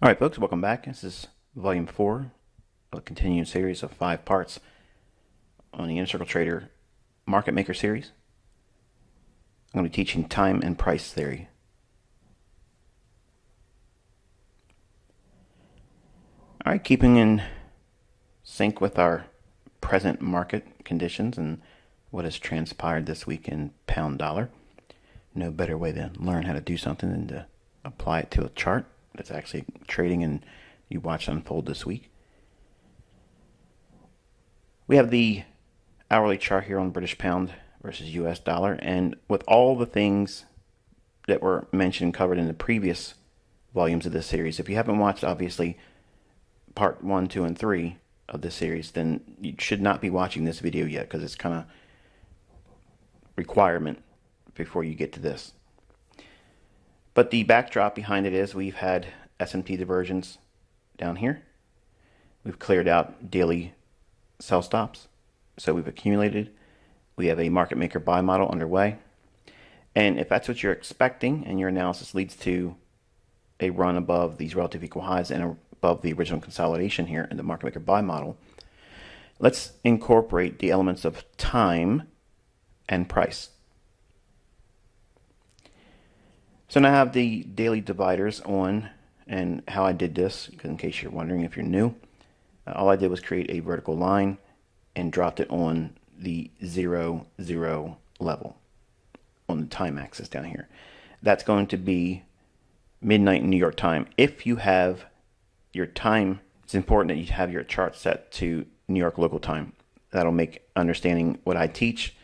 All right, folks, welcome back. This is Volume 4 of a continuing series of 5 parts on the Inner Circle Trader Market Maker series. I'm going to be teaching time and price theory. All right, keeping in sync with our present market conditions and what has transpired this week in pound dollar. No better way to learn how to do something than to apply it to a chart that's actually trading and you watch unfold this week. We have the hourly chart here on British pound versus US dollar, and with all the things that were mentioned covered in the previous volumes of this series, if you haven't watched obviously part 1, 2, and 3 of this series, then you should not be watching this video yet because it's kind of requirement before you get to this. But the backdrop behind it is we've had S&P divergence down here. We've cleared out daily sell stops. So we've accumulated. We have a market maker buy model underway. And if that's what you're expecting and your analysis leads to a run above these relative equal highs and above the original consolidation here in the market maker buy model, let's incorporate the elements of time and price. So now I have the daily dividers on, and how I did this, in case you're wondering if you're new, all I did was create a vertical line and dropped it on the 0, 0 level on the time axis down here. That's going to be midnight New York time. If you have your time, it's important that you have your chart set to New York local time. That'll make understanding what I teach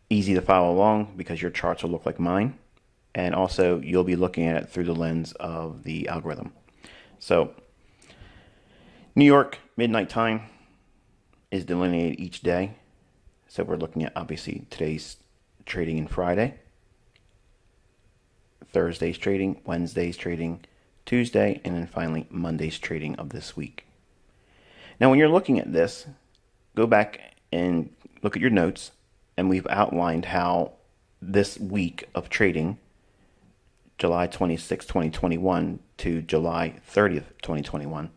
easy to follow along because your charts will look like mine, and also you'll be looking at it through the lens of the algorithm. So New York midnight time is delineated each day. So we're looking at obviously today's trading in Friday, Thursday's trading, Wednesday's trading, Tuesday, and then finally Monday's trading of this week. Now when you're looking at this, go back and look at your notes, and we've outlined how this week of trading, July 26, 2021 to July 30th, 2021,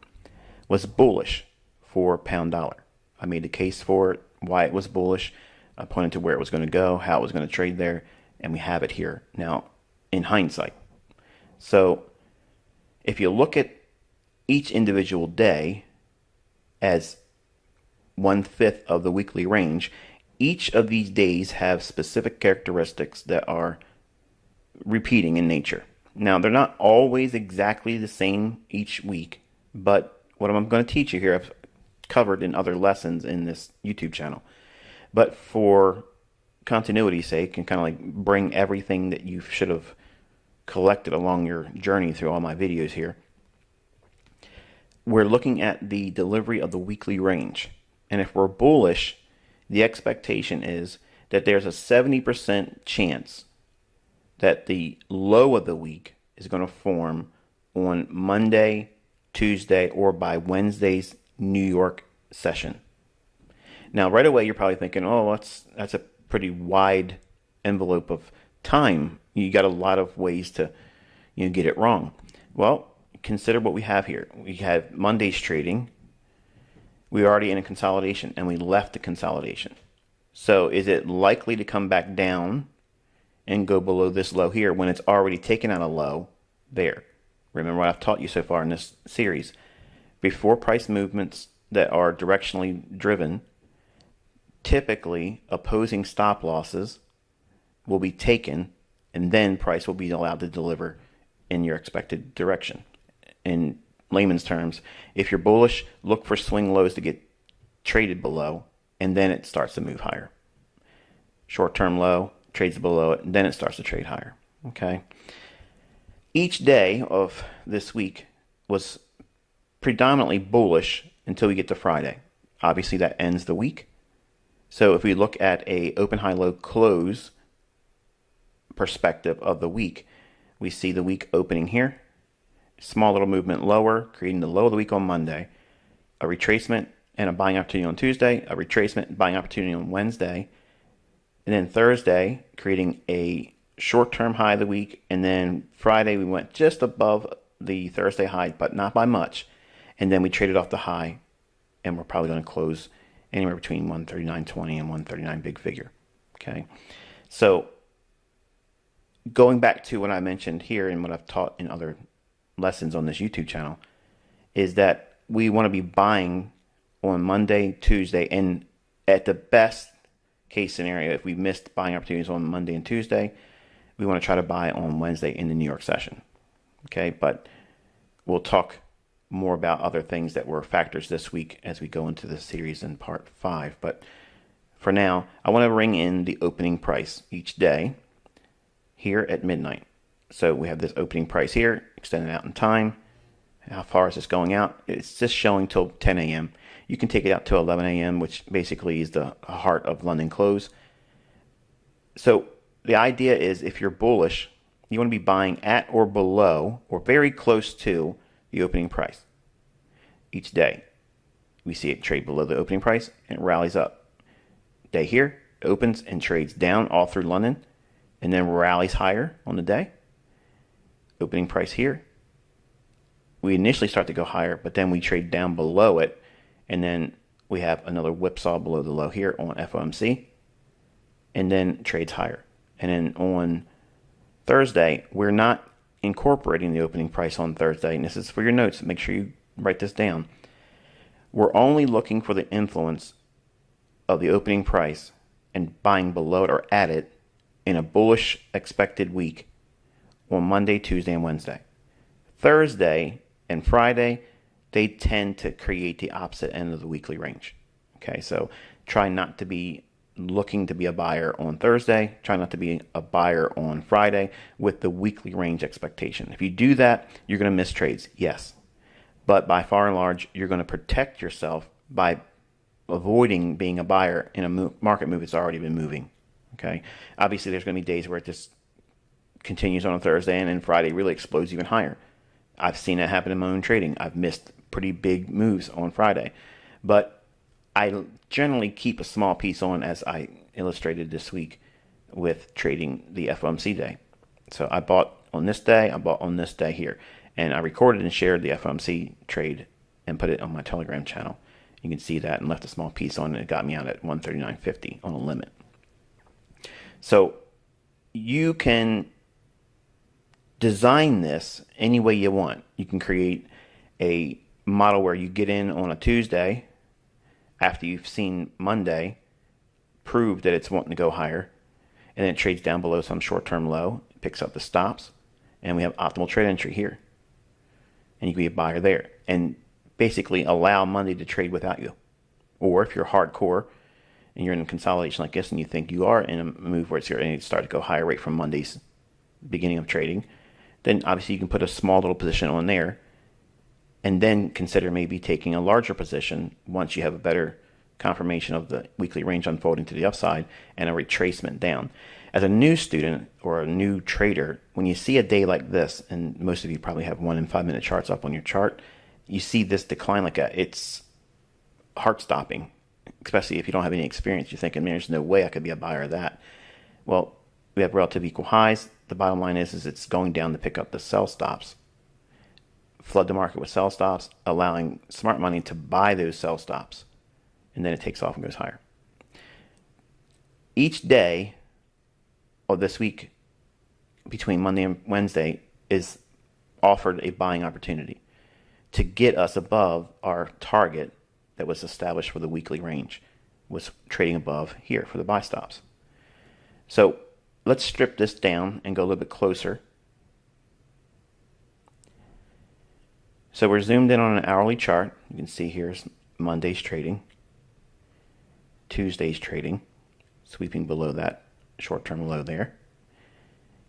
was bullish for pound dollar. I made the case for it, why it was bullish. I pointed to where it was going to go, how it was going to trade there, and we have it here now in hindsight. So if you look at each individual day as 1/5 of the weekly range, each of these days have specific characteristics that are repeating in nature. Now, they're not always exactly the same each week, but what I'm going to teach you here, I've covered in other lessons in this YouTube channel. But for continuity's sake, and kind of like bring everything that you should have collected along your journey through all my videos here, we're looking at the delivery of the weekly range. And if we're bullish, the expectation is that there's a 70% chance that the low of the week is going to form on Monday, Tuesday, or by Wednesday's New York session. Now, right away, you're probably thinking, oh, that's a pretty wide envelope of time. You got a lot of ways to get it wrong. Well, consider what we have here. We have Monday's trading. We're already in a consolidation, and we left the consolidation. So is it likely to come back down and go below this low here when it's already taken out a low there? Remember what I've taught you so far in this series. Before price movements that are directionally driven, typically opposing stop losses will be taken, and then price will be allowed to deliver in your expected direction. In layman's terms, if you're bullish, look for swing lows to get traded below, and then it starts to move higher. Short-term low, trades below it, and then it starts to trade higher. Okay. Each day of this week was predominantly bullish until we get to Friday. Obviously, that ends the week. So if we look at a open, high, low, close perspective of the week, we see the week opening here. Small little movement lower, creating the low of the week on Monday, a retracement and a buying opportunity on Tuesday, a retracement and buying opportunity on Wednesday, and then Thursday creating a short-term high of the week, and then Friday we went just above the Thursday high, but not by much. And then we traded off the high, and we're probably going to close anywhere between 139.20 and 139 big figure. Okay, so going back to what I mentioned here and what I've taught in other lessons on this YouTube channel is that we want to be buying on Monday, Tuesday, and at the best case scenario, if we missed buying opportunities on Monday and Tuesday, we want to try to buy on Wednesday in the New York session. Okay, but we'll talk more about other things that were factors this week as we go into the series in part 5. But for now, I want to bring in the opening price each day here at midnight. So we have this opening price here, extended out in time. How far is this going out? It's just showing till 10 a.m. You can take it out to 11 a.m., which basically is the heart of London close. So the idea is if you're bullish, you want to be buying at or below or very close to the opening price each day. We see it trade below the opening price and it rallies up. Day here, opens and trades down all through London and then rallies higher on the day. Opening price here. We initially start to go higher, but then we trade down below it, and then we have another whipsaw below the low here on FOMC, and then trades higher. And then on Thursday, we're not incorporating the opening price on Thursday, and this is for your notes. Make sure you write this down. We're only looking for the influence of the opening price and buying below it or at it in a bullish expected week on Monday, Tuesday, and Wednesday. Thursday and Friday, they tend to create the opposite end of the weekly range. Okay, so try not to be looking to be a buyer on Thursday. Try not to be a buyer on Friday with the weekly range expectation. If you do that, you're going to miss trades, yes. But by far and large, you're going to protect yourself by avoiding being a buyer in a market move that's already been moving. Okay, obviously there's going to be days where it just continues on a Thursday and then Friday really explodes even higher. I've seen that happen in my own trading. I've missed pretty big moves on Friday. But I generally keep a small piece on, as I illustrated this week with trading the FOMC day. So I bought on this day, I bought on this day here. And I recorded and shared the FOMC trade and put it on my Telegram channel. You can see that and left a small piece on it. It got me out at 139.50 on a limit. So you can design this any way you want. You can create a model where you get in on a Tuesday after you've seen Monday prove that it's wanting to go higher, and then it trades down below some short-term low, picks up the stops, and we have optimal trade entry here. And you can be a buyer there and basically allow Monday to trade without you. Or if you're hardcore and you're in a consolidation like this and you think you are in a move where it's going to start to go higher rate from Monday's beginning of trading, then obviously you can put a small little position on there and then consider maybe taking a larger position once you have a better confirmation of the weekly range unfolding to the upside and a retracement down. As a new student or a new trader, when you see a day like this, and most of you probably have 1 and 5 minute charts up on your chart, you see this decline like it's heart stopping, especially if you don't have any experience. You're thinking, man, there's no way I could be a buyer of that. Well, we have relative equal highs. The bottom line is it's going down to pick up the sell stops. Flood the market with sell stops, allowing smart money to buy those sell stops. And then it takes off and goes higher. Each day of this week between Monday and Wednesday is offered a buying opportunity to get us above our target that was established for the weekly range, was trading above here for the buy stops. So let's strip this down and go a little bit closer. So we're zoomed in on an hourly chart. You can see here's Monday's trading, Tuesday's trading, sweeping below that short-term low there,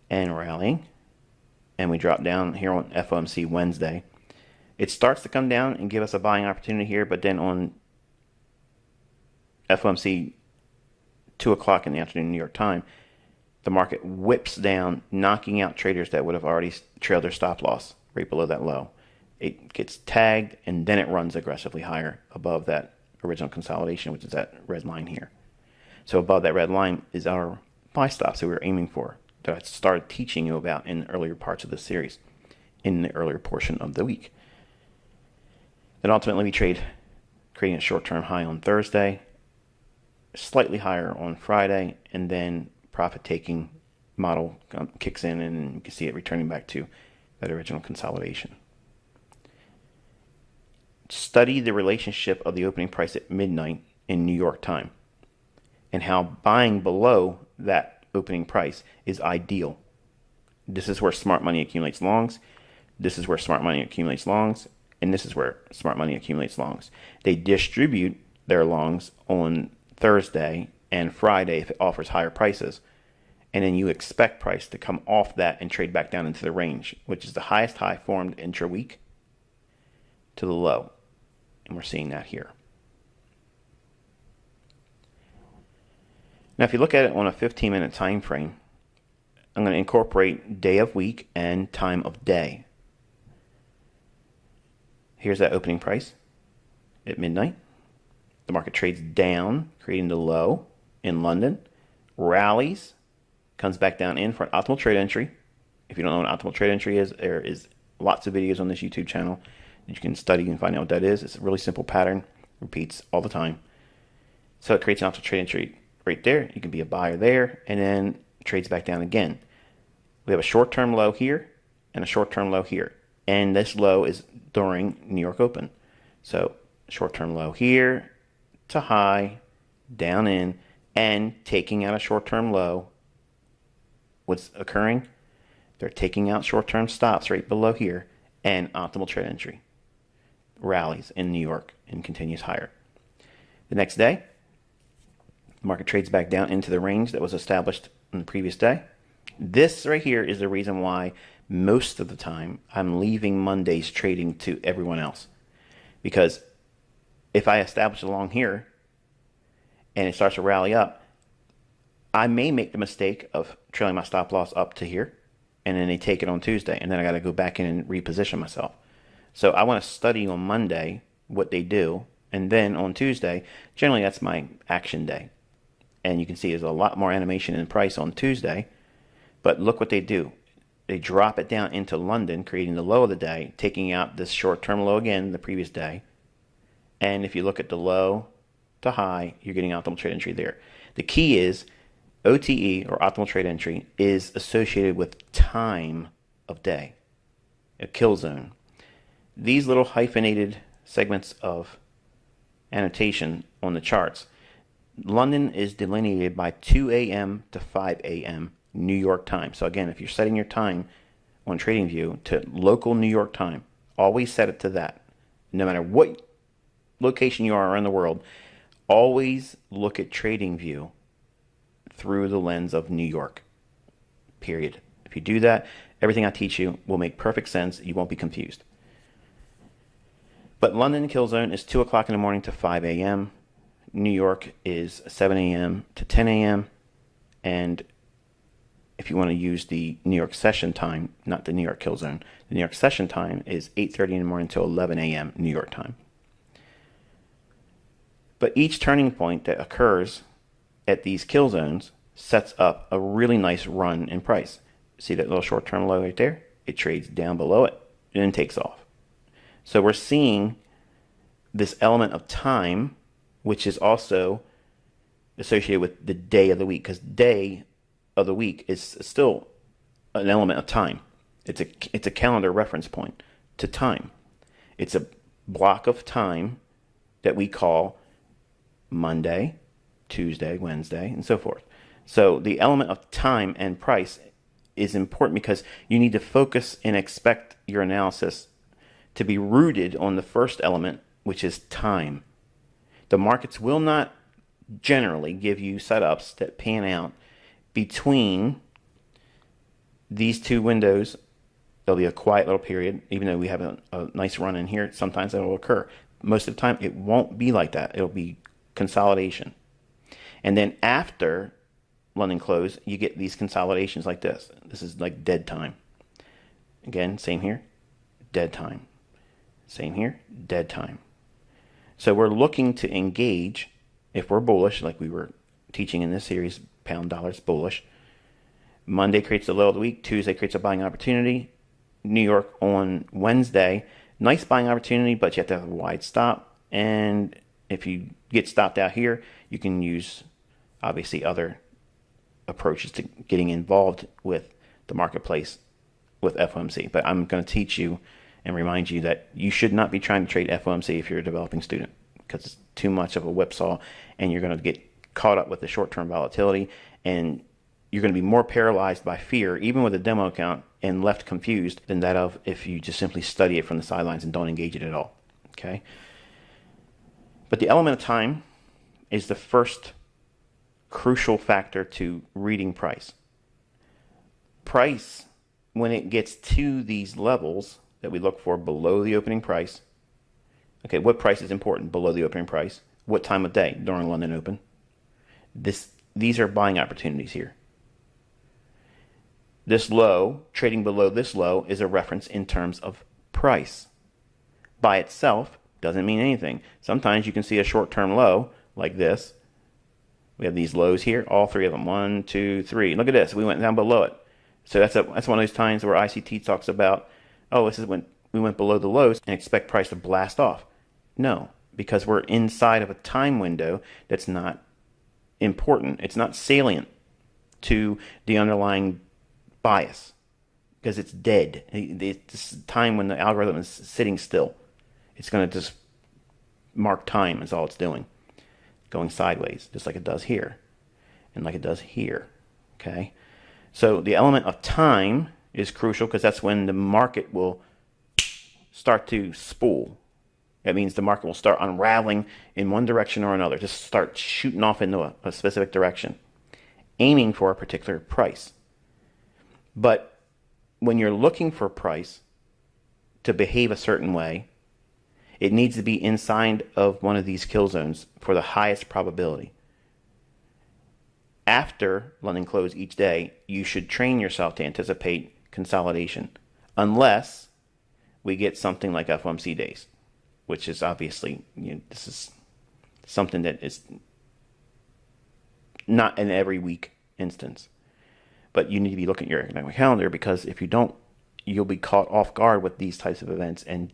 and rallying. And we drop down here on FOMC Wednesday. It starts to come down and give us a buying opportunity here, but then on FOMC 2 o'clock in the afternoon New York time, the market whips down, knocking out traders that would have already trailed their stop loss right below that low. It gets tagged, and then it runs aggressively higher above that original consolidation, which is that red line here. So above that red line is our buy stops that we were aiming for. that I started teaching you about in the earlier parts of the series, in the earlier portion of the week. Then ultimately we trade, creating a short-term high on Thursday, slightly higher on Friday, and then profit-taking model kicks in, and you can see it returning back to that original consolidation. Study the relationship of the opening price at midnight in New York time and how buying below that opening price is ideal. This is where smart money accumulates longs. This is where smart money accumulates longs. And this is where smart money accumulates longs. They distribute their longs on Thursday and Friday if it offers higher prices. And then you expect price to come off that and trade back down into the range, which is the highest high formed intra-week to the low. And we're seeing that here. Now, if you look at it on a 15-minute time frame, I'm going to incorporate day of week and time of day. Here's that opening price at midnight. The market trades down, creating the low in London, rallies, comes back down in for an optimal trade entry. If you don't know what an optimal trade entry is, there is lots of videos on this YouTube channel that you can study and find out what that is. It's a really simple pattern, repeats all the time. So it creates an optimal trade entry right there. You can be a buyer there, and then trades back down again. We have a short-term low here and a short-term low here. And this low is during New York Open. So short-term low here to high, down in, and taking out a short-term low. What's occurring? They're taking out short-term stops right below here and optimal trade entry. Rallies in New York and continues higher. The next day, the market trades back down into the range that was established in the previous day. This right here is the reason why most of the time I'm leaving Monday's trading to everyone else. Because if I establish along here and it starts to rally up, I may make the mistake of trailing my stop loss up to here, and then they take it on Tuesday, and then I got to go back in and reposition myself. So I want to study on Monday what they do, and then on Tuesday, generally that's my action day. And you can see there's a lot more animation in price on Tuesday, but look what they do. They drop it down into London, creating the low of the day, taking out this short-term low again the previous day. And if you look at the low to high, you're getting optimal trade entry there. The key is OTE, or optimal trade entry, is associated with time of day, a kill zone. These little hyphenated segments of annotation on the charts, London is delineated by 2 a.m. to 5 a.m. New York time. So again, if you're setting your time on TradingView to local New York time, always set it to that. No matter what location you are around the world, always look at TradingView through the lens of New York, period. If you do that, everything I teach you will make perfect sense. You won't be confused. But London kill zone is 2 o'clock in the morning to 5 a.m. New York is 7 a.m. to 10 a.m. And if you want to use the New York session time, not the New York kill zone, the New York session time is 8:30 in the morning to 11 a.m. New York time. But each turning point that occurs at these kill zones sets up a really nice run in price. See that little short-term low right there? It trades down below it and then takes off. So we're seeing this element of time, which is also associated with the day of the week, because day of the week is still an element of time. It's a calendar reference point to time. It's a block of time that we call Monday, Tuesday, Wednesday, and so forth. So the element of time and price is important because you need to focus and expect your analysis to be rooted on the first element, which is time. The markets will not generally give you setups that pan out between these two windows. There'll be a quiet little period, even though we have a nice run in here. Sometimes that will occur. Most of the time, it won't be like that. It'll be consolidation. And then after London close, you get these consolidations like this. This is like dead time. Again, same here, dead time. Same here, dead time. So we're looking to engage, if we're bullish, like we were teaching in this series, pound dollars bullish, Monday creates the low of the week. Tuesday creates a buying opportunity. New York on Wednesday. Nice buying opportunity, but you have to have a wide stop. And if you get stopped out here, you can use obviously other approaches to getting involved with the marketplace with FOMC. But I'm going to teach you and remind you that you should not be trying to trade FOMC if you're a developing student, because it's too much of a whipsaw and you're going to get caught up with the short-term volatility, and you're going to be more paralyzed by fear, even with a demo account, and left confused than that of if you just simply study it from the sidelines and don't engage it at all. Okay? But the element of time is the first crucial factor to reading price. Price, when it gets to these levels that we look for below the opening price, okay, what price is important below the opening price? What time of day during London Open? These are buying opportunities here. This low, trading below this low, is a reference in terms of price. By itself, doesn't mean anything. Sometimes you can see a short-term low like this. We have these lows here, all three of them. 1, 2, 3. Look at this. We went down below it. So that's one of those times where ICT talks about, oh, this is when we went below the lows and expect price to blast off. No, because we're inside of a time window that's not important. It's not salient to the underlying bias because it's dead. It's time when the algorithm is sitting still. It's going to just mark time is all it's doing, going sideways, just like it does here and like it does here. Okay, so the element of time is crucial because that's when the market will start to spool. That means the market will start unraveling in one direction or another, just start shooting off into a specific direction, aiming for a particular price. But when you're looking for price to behave a certain way, it needs to be inside of one of these kill zones for the highest probability. After London close each day, you should train yourself to anticipate consolidation, unless we get something like FOMC days, which is obviously, this is something that is not an every week instance. But you need to be looking at your economic calendar, because if you don't, you'll be caught off guard with these types of events, and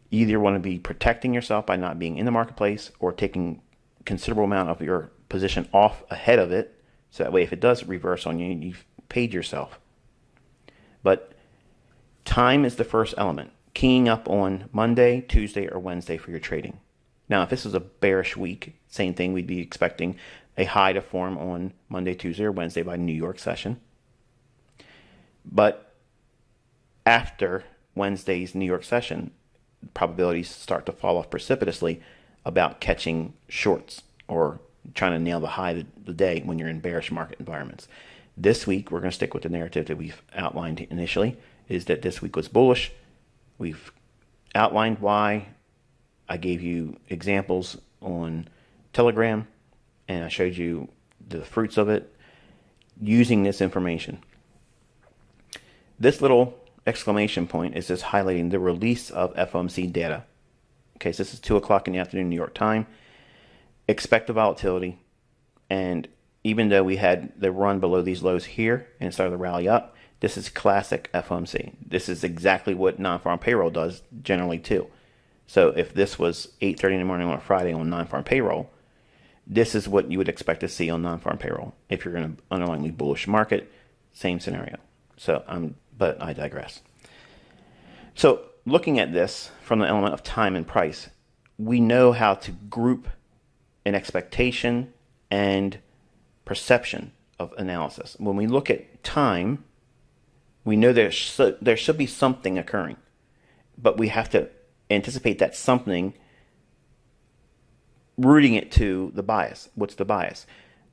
you either want to be protecting yourself by not being in the marketplace or taking a considerable amount of your position off ahead of it, so that way if it does reverse on you, you've paid yourself. But time is the first element. Keying up on Monday, Tuesday, or Wednesday for your trading. Now, if this is a bearish week, same thing, we'd be expecting a high to form on Monday, Tuesday, or Wednesday by New York session. But after Wednesday's New York session, probabilities start to fall off precipitously about catching shorts or trying to nail the high of the day when you're in bearish market environments. This week, we're going to stick with the narrative that we've outlined initially, is that this week was bullish. We've outlined why. I gave you examples on Telegram, and I showed you the fruits of it using this information. This little exclamation point is just highlighting the release of FOMC data. Okay, so this is 2 o'clock in the afternoon New York time. Expect the volatility, and even though we had the run below these lows here and it started to rally up, this is classic FOMC. This is exactly what non-farm payroll does generally too. So if this was 8:30 in the morning on a Friday on non-farm payroll, this is what you would expect to see on non-farm payroll. If you're in an underlyingly bullish market, same scenario. But I digress. So looking at this from the element of time and price, we know how to group an expectation and perception of analysis. When we look at time, we know there should be something occurring, but we have to anticipate that something, rooting it to the bias. What's the bias?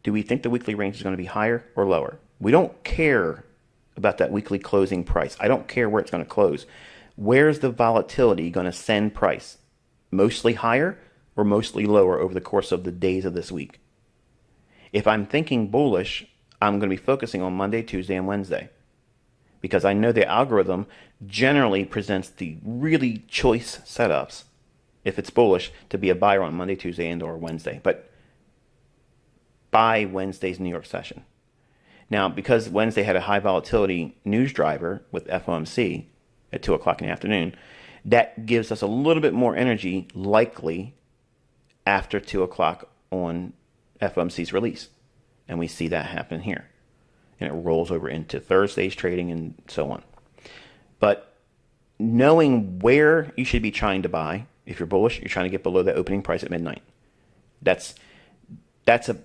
Do we think the weekly range is going to be higher or lower? We don't care about that weekly closing price. I don't care where it's going to close. Where's the volatility going to send price? Mostly higher or mostly lower over the course of the days of this week? If I'm thinking bullish, I'm going to be focusing on Monday, Tuesday, and Wednesday, because I know the algorithm generally presents the really choice setups, if it's bullish, to be a buyer on Monday, Tuesday, and or Wednesday, but by Wednesday's New York session. Now, because Wednesday had a high volatility news driver with FOMC at 2 o'clock in the afternoon, that gives us a little bit more energy likely after 2 o'clock on FOMC's release. And we see that happen here. And it rolls over into Thursday's trading and so on. But knowing where you should be trying to buy, if you're bullish, you're trying to get below the opening price at midnight. That's a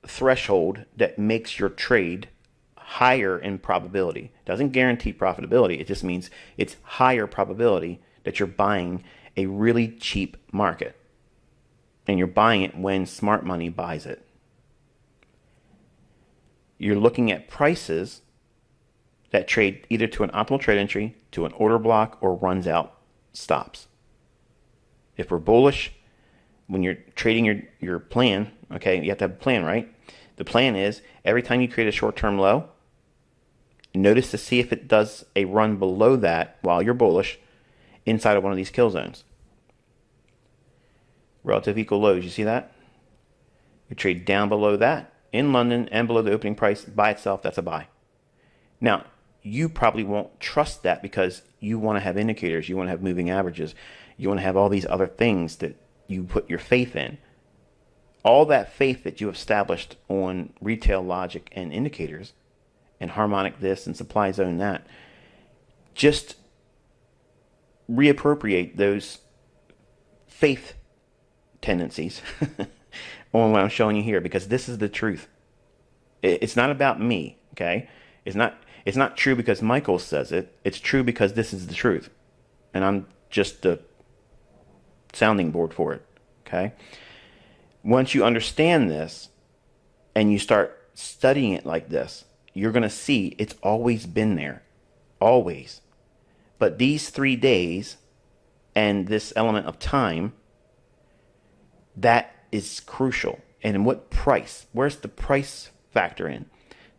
threshold that makes your trade higher in probability. Doesn't guarantee profitability. It just means it's higher probability that you're buying a really cheap market. And you're buying it when smart money buys it. You're looking at prices that trade either to an optimal trade entry, to an order block, or runs out stops. If we're bullish, when you're trading your plan, okay, you have to have a plan, right? The plan is every time you create a short-term low, notice to see if it does a run below that while you're bullish inside of one of these kill zones. Relative equal lows, you see that? You trade down below that in London and below the opening price by itself, that's a buy. Now, you probably won't trust that because you want to have indicators, you want to have moving averages, you want to have all these other things that you put your faith in. All that faith that you established on retail logic and indicators and harmonic this and supply zone that, just reappropriate those faith tendencies on what I'm showing you here, because this is the truth. It's not about me, okay? It's not true because Michael says it. It's true because this is the truth. And I'm just the sounding board for it, okay? Once you understand this and you start studying it like this, you're going to see it's always been there. Always. But these 3 days and this element of time, that is crucial. And in what price? Where's the price factor in?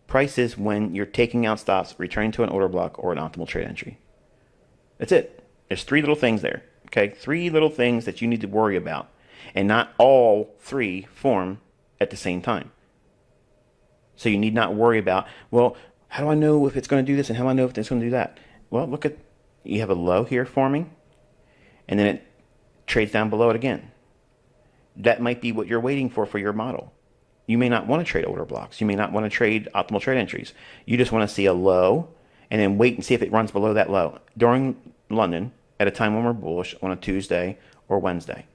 Price is when you're taking out stops, returning to an order block, or an optimal trade entry. That's it. There's 3 little things there. Okay? 3 little things that you need to worry about. And not all 3 form at the same time. So you need not worry about, well, how do I know if it's going to do this and how do I know if it's going to do that? Well, look at, you have a low here forming, and then it trades down below it again. That might be what you're waiting for your model. You may not want to trade order blocks. You may not want to trade optimal trade entries. You just want to see a low and then wait and see if it runs below that low during London at a time when we're bullish on a Tuesday or Wednesday.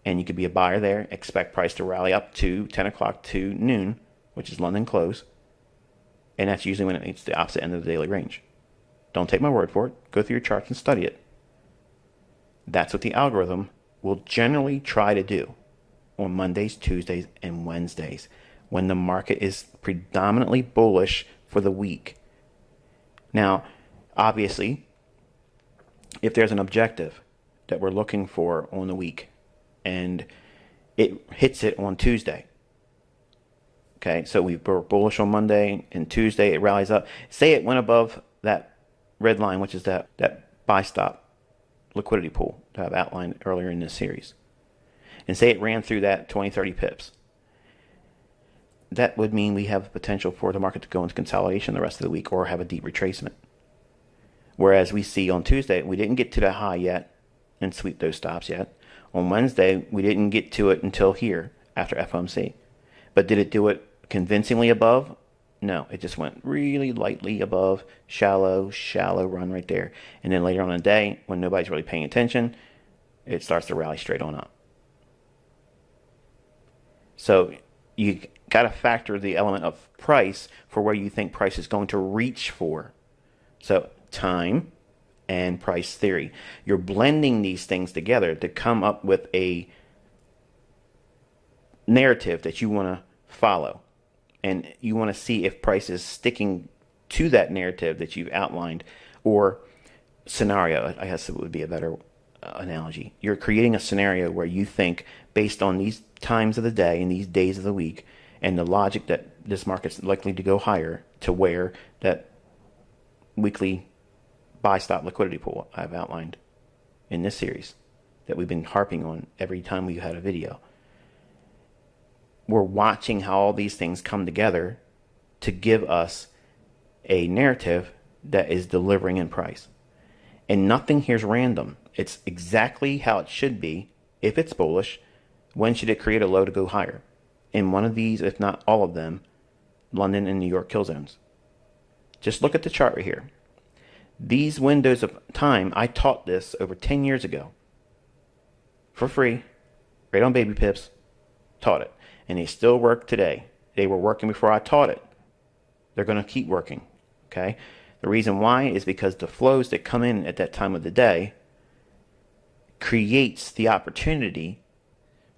And you could be a buyer there, expect price to rally up to 10 o'clock to noon, which is London close. And that's usually when it meets the opposite end of the daily range. Don't take my word for it. Go through your charts and study it. That's what the algorithm will generally try to do on Mondays, Tuesdays, and Wednesdays when the market is predominantly bullish for the week. Now, obviously, if there's an objective that we're looking for on the week and it hits it on Tuesday, okay, so we were bullish on Monday and Tuesday it rallies up. Say it went above that red line, which is that buy stop liquidity pool that I've outlined earlier in this series. And say it ran through that 20, 30 pips. That would mean we have potential for the market to go into consolidation the rest of the week or have a deep retracement. Whereas we see on Tuesday, we didn't get to the high yet and sweep those stops yet. On Wednesday, we didn't get to it until here after FOMC. But did it do it convincingly above? No, it just went really lightly above, shallow run right there. And then later on in the day, when nobody's really paying attention, it starts to rally straight on up. So you got to factor the element of price for where you think price is going to reach for. So time and price theory. You're blending these things together to come up with a narrative that you want to follow. And you want to see if price is sticking to that narrative that you've outlined, or scenario, I guess it would be a better analogy. You're creating a scenario where you think, based on these times of the day and these days of the week, and the logic that this market's likely to go higher, to where that weekly buy stop liquidity pool I've outlined in this series that we've been harping on every time we've had a video. We're watching how all these things come together to give us a narrative that is delivering in price. And nothing here is random. It's exactly how it should be. If it's bullish, when should it create a low to go higher? In one of these, if not all of them, London and New York kill zones. Just look at the chart right here. These windows of time, I taught this over 10 years ago. For free, right on Baby Pips, taught it. And they still work today. They were working before I taught it. They're going to keep working, okay? The reason why is because the flows that come in at that time of the day creates the opportunity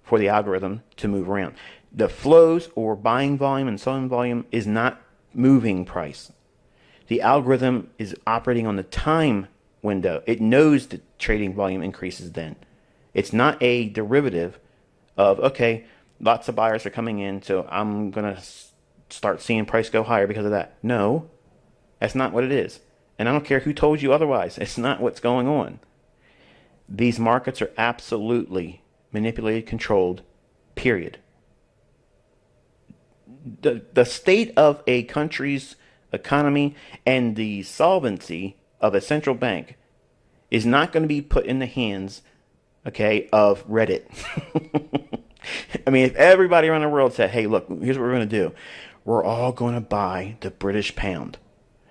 for the algorithm to move around. The flows or buying volume and selling volume is not moving price. The algorithm is operating on the time window. It knows the trading volume increases then. It's not a derivative of, okay, lots of buyers are coming in, so I'm going to start seeing price go higher because of that. No, that's not what it is. And I don't care who told you otherwise. It's not what's going on. These markets are absolutely manipulated, controlled, period. The state of a country's economy and the solvency of a central bank is not going to be put in the hands, okay, of Reddit. I mean, if everybody around the world said, hey, look, here's what we're going to do. We're all going to buy the British pound.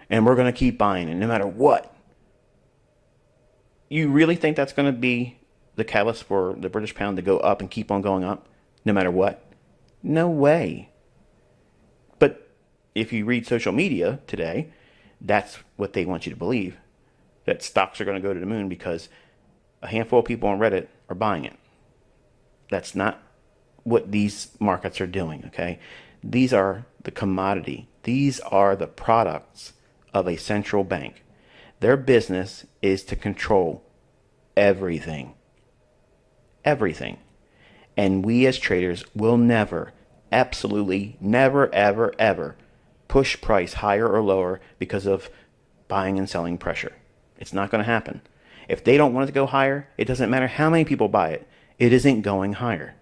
And we're going to keep buying it no matter what. You really think that's going to be the catalyst for the British pound to go up and keep on going up no matter what? No way. But if you read social media today, that's what they want you to believe. That stocks are going to go to the moon because a handful of people on Reddit are buying it. That's not what these markets are doing, okay? These are the commodity. These are the products of a central bank. Their business is to control everything. Everything. And we as traders will never, absolutely never, ever, ever push price higher or lower because of buying and selling pressure. It's not going to happen. If they don't want it to go higher, it doesn't matter how many people buy it. It isn't going higher.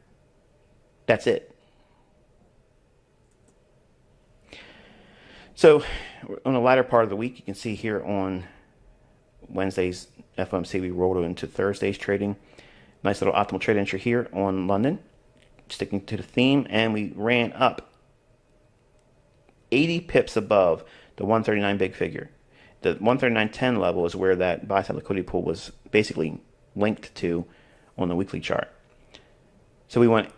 That's it. So on the latter part of the week, you can see here on Wednesday's FOMC, we rolled it into Thursday's trading. Nice little optimal trade entry here on London, sticking to the theme, and we ran up 80 pips above the 139 big figure. The 139.10 level is where that buy-side liquidity pool was basically linked to on the weekly chart. So we went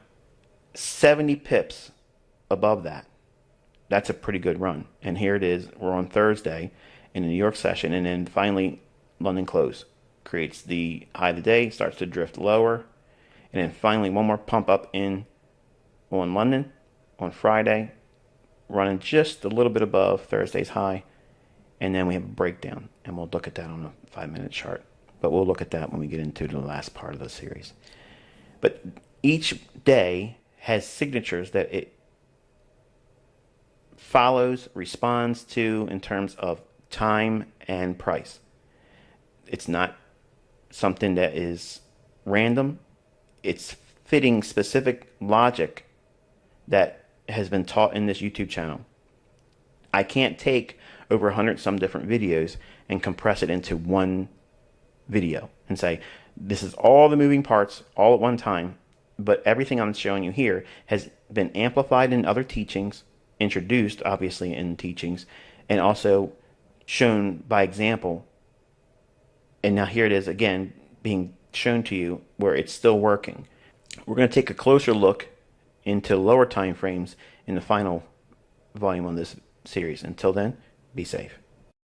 70 pips above that. That's a pretty good run. And here it is. We're on Thursday in the New York session, and then finally London close. Creates the high of the day, starts to drift lower, and then finally one more pump up in on London on Friday, running just a little bit above Thursday's high, and then we have a breakdown, and we'll look at that on a 5-minute chart. But we'll look at that when we get into the last part of the series. But each day has signatures that it follows, responds to in terms of time and price. It's not something that is random. It's fitting specific logic that has been taught in this YouTube channel. I can't take over 100 some different videos and compress it into one video and say, this is all the moving parts all at one time, but everything I'm showing you here has been amplified in other teachings, introduced obviously in teachings, and also shown by example. And now here it is again being shown to you where it's still working. We're going to take a closer look into lower time frames in the final volume on this series. Until then, be safe.